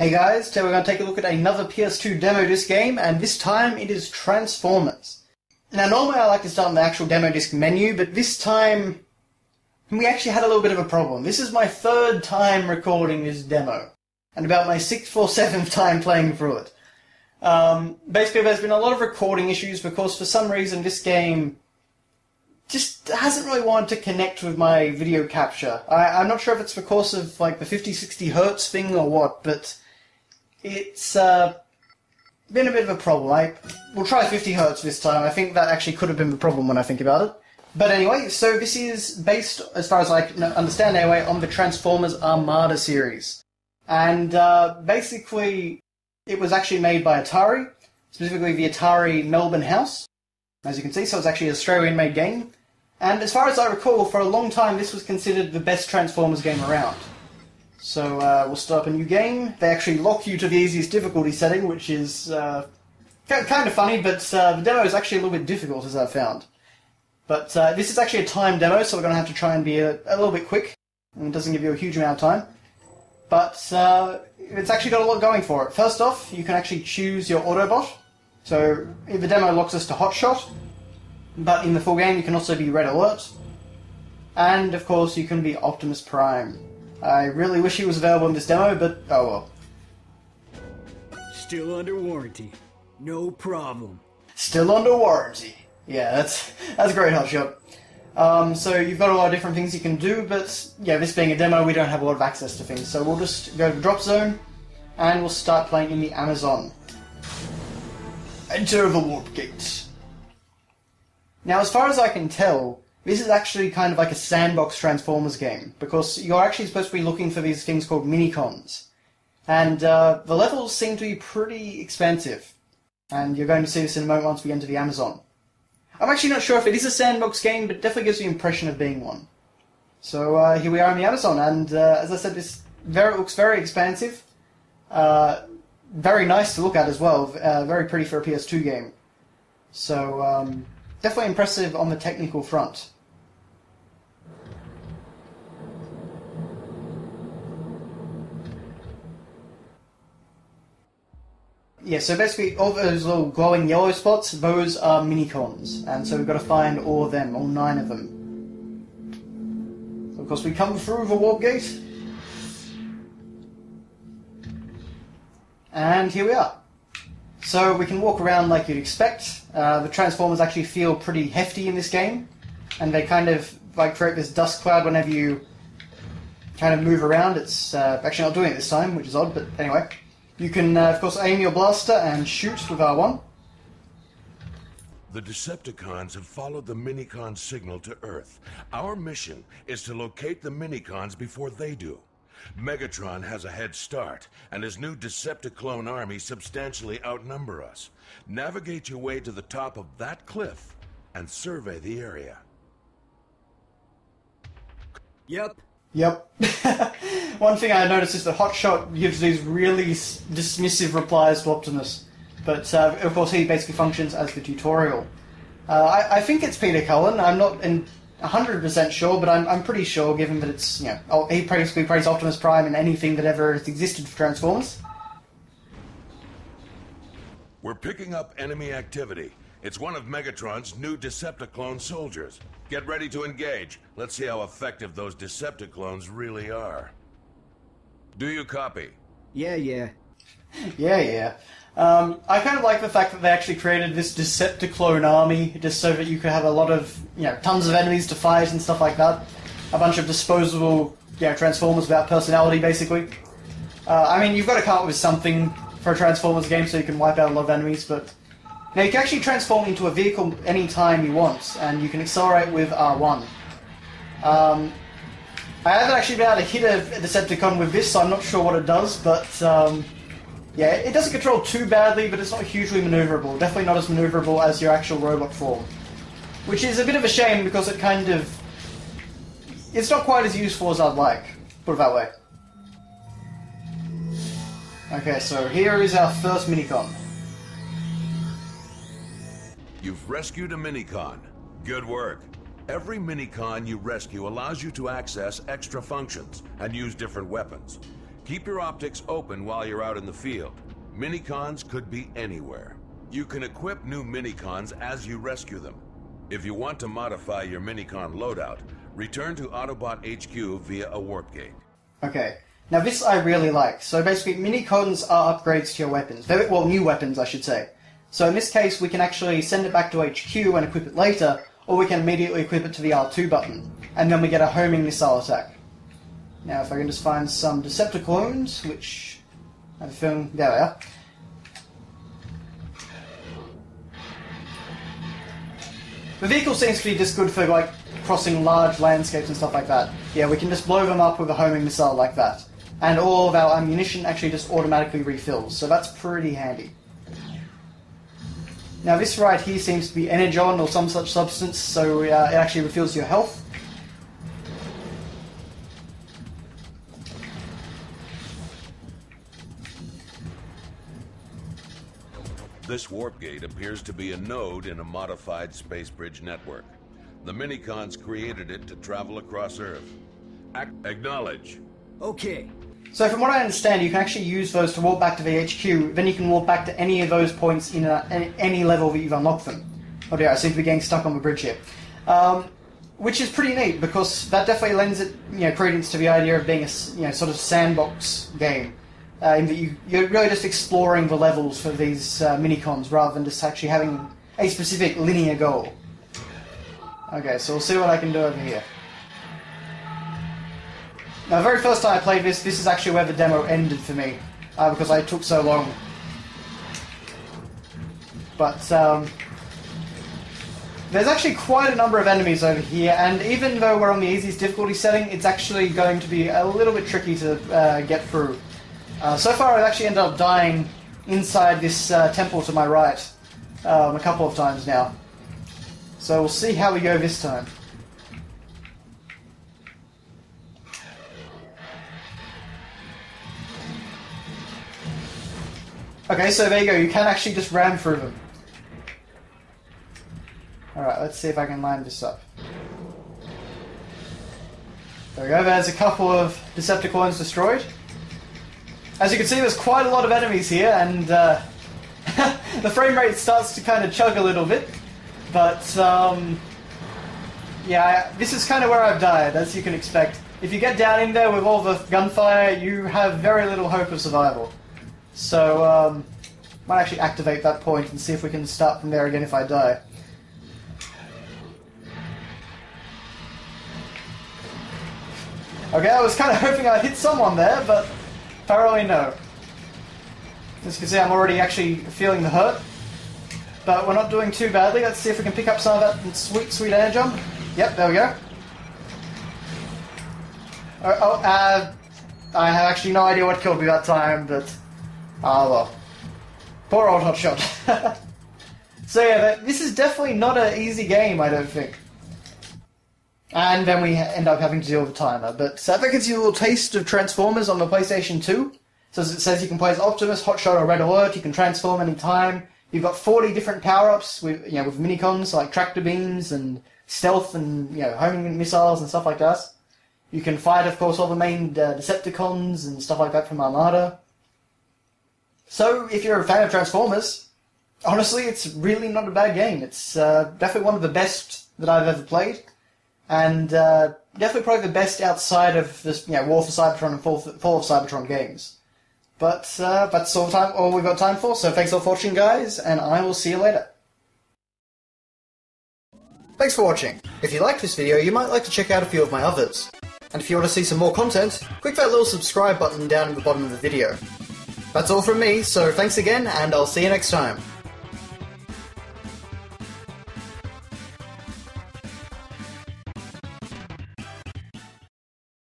Hey guys, today we're going to take a look at another PS2 demo disc game, and this time it is Transformers. Now normally I like to start on the actual demo disc menu, but this time we actually had a little bit of a problem. This is my third time recording this demo, and about my 6th or 7th time playing through it. Basically there's been a lot of recording issues because for some reason this game just hasn't really wanted to connect with my video capture. I'm not sure if it's because of like the 50-60 Hertz thing or what, but it's been a bit of a problem. We'll try 50 Hertz this time. I think that actually could have been the problem when I think about it. But anyway, so this is based, as far as I can understand anyway, on the Transformers Armada series. And basically it was actually made by Atari, specifically the Atari Melbourne house, as you can see, so it's actually an Australian-made game. And as far as I recall, for a long time this was considered the best Transformers game around. So we'll start up a new game. They actually lock you to the easiest difficulty setting, which is kind of funny, but the demo is actually a little bit difficult, as I've found. But this is actually a timed demo, so we're going to have to try and be a little bit quick, and it doesn't give you a huge amount of time. But it's actually got a lot going for it. First off, you can actually choose your Autobot. So the demo locks us to Hotshot, but in the full game you can also be Red Alert. And of course you can be Optimus Prime. I really wish he was available in this demo, but oh well. Still under warranty. No problem. Still under warranty. Yeah, that's a great hotshot. So you've got a lot of different things you can do, but yeah, this being a demo, we don't have a lot of access to things. So we'll just go to the drop zone, and we'll start playing in the Amazon. Enter the warp gate. Now, as far as I can tell, this is actually kind of like a sandbox Transformers game, because you're actually supposed to be looking for these things called minicons. And the levels seem to be pretty expansive, and you're going to see this in a moment once we enter the Amazon. I'm actually not sure if it is a sandbox game, but it definitely gives you the impression of being one. So here we are in the Amazon, and as I said, this looks very expansive. Very nice to look at as well, very pretty for a PS2 game. So, definitely impressive on the technical front. Yeah, so basically all those little glowing yellow spots, those are minicons, and so we've got to find all of them, all 9 of them. So of course we come through the warp gate, and here we are. So we can walk around like you'd expect. The Transformers actually feel pretty hefty in this game, and they kind of like create this dust cloud whenever you kind of move around. It's actually not doing it this time, which is odd, but anyway. You can, of course, aim your blaster and shoot with R1. The Decepticons have followed the Minicon signal to Earth. Our mission is to locate the Minicons before they do. Megatron has a head start, and his new Decepticlone army substantially outnumber us. Navigate your way to the top of that cliff and survey the area. Yep. One thing I noticed is that Hotshot gives these really dismissive replies to Optimus, but of course he basically functions as the tutorial. I think it's Peter Cullen. I'm not 100% sure, but I'm pretty sure, given that it's, you know, he basically plays Optimus Prime in anything that ever has existed for Transformers. We're picking up enemy activity. It's one of Megatron's new Decepticlone soldiers. Get ready to engage. Let's see how effective those Decepticlones really are. Do you copy? Yeah. Yeah. I kind of like the fact that they actually created this Decepticlone army just so that you could have a lot of, you know, tons of enemies to fight and stuff like that. A bunch of disposable, you know, Transformers without personality, basically. I mean, you've got to come up with something for a Transformers game so you can wipe out a lot of enemies, but now you can actually transform into a vehicle any time you want, and you can accelerate with R1. I haven't actually been able to hit a Decepticon with this, so I'm not sure what it does, but yeah, it doesn't control too badly, but it's not hugely maneuverable. Definitely not as maneuverable as your actual robot form. Which is a bit of a shame, because it kind of... it's not quite as useful as I'd like, put it that way. Okay, so here is our first minicon. You've rescued a Minicon. Good work. Every Minicon you rescue allows you to access extra functions and use different weapons. Keep your optics open while you're out in the field. Minicons could be anywhere. You can equip new minicons as you rescue them. If you want to modify your minicon loadout, return to Autobot HQ via a warp gate. Okay, now this I really like. So basically, minicons are upgrades to your weapons. Well, new weapons, I should say. So in this case, we can actually send it back to HQ and equip it later, or we can immediately equip it to the R2 button, and then we get a homing missile attack. Now, if I can just find some Decepticons, which I have a feeling... There we are. The vehicle seems to be just good for, like, crossing large landscapes and stuff like that. Yeah, we can just blow them up with a homing missile like that. And all of our ammunition actually just automatically refills, so that's pretty handy. Now this right here seems to be Energon or some such substance, so it actually refills your health. This warp gate appears to be a node in a modified space bridge network. The minicons created it to travel across Earth. Acknowledge. Okay. So from what I understand, you can actually use those to warp back to the HQ, then you can warp back to any of those points in any level that you've unlocked them. Oh dear, I seem to be getting stuck on the bridge here. Which is pretty neat, because that definitely lends it, credence to the idea of being a, sort of sandbox game. In that you're really just exploring the levels for these minicons, rather than just actually having a specific linear goal. Okay, so we'll see what I can do over here. Now, the very first time I played this is actually where the demo ended for me, because I took so long. But, there's actually quite a number of enemies over here, and even though we're on the easiest difficulty setting, it's actually going to be a little bit tricky to get through. So far, I've actually ended up dying inside this temple to my right a couple of times now. So we'll see how we go this time. Okay, so there you go. You can actually just ram through them. Alright, let's see if I can line this up. There we go. There's a couple of Decepticons destroyed. As you can see, there's quite a lot of enemies here, and the frame rate starts to kind of chug a little bit. But, yeah, this is kind of where I've died, as you can expect. If you get down in there with all the gunfire, you have very little hope of survival. So, might actually activate that point and see if we can start from there again if I die. Okay, I was kind of hoping I'd hit someone there, but apparently no. As you can see, I'm already actually feeling the hurt. But we're not doing too badly. Let's see if we can pick up some of that sweet, sweet air jump. Yep, there we go. I have actually no idea what killed me that time, but... ah, well. Poor old hotshot. So yeah, this is definitely not an easy game, I don't think. And then we end up having to deal with a timer. But that gives you a little taste of Transformers on the PlayStation 2. So as it says, you can play as Optimus, Hotshot, or Red Alert. You can transform any time. You've got 40 different power-ups with, with minicons like tractor beams and stealth and, homing missiles and stuff like that. You can fight, of course, all the main Decepticons and stuff like that from Armada. So, if you're a fan of Transformers, honestly, it's really not a bad game. It's definitely one of the best that I've ever played. And definitely probably the best outside of this, War for Cybertron and Fall of Cybertron games. But that's all we've got time for, so thanks all for watching, guys, and I will see you later. Thanks for watching. If you liked this video, you might like to check out a few of my others. And if you want to see some more content, click that little subscribe button down at the bottom of the video. That's all from me, so thanks again, and I'll see you next time.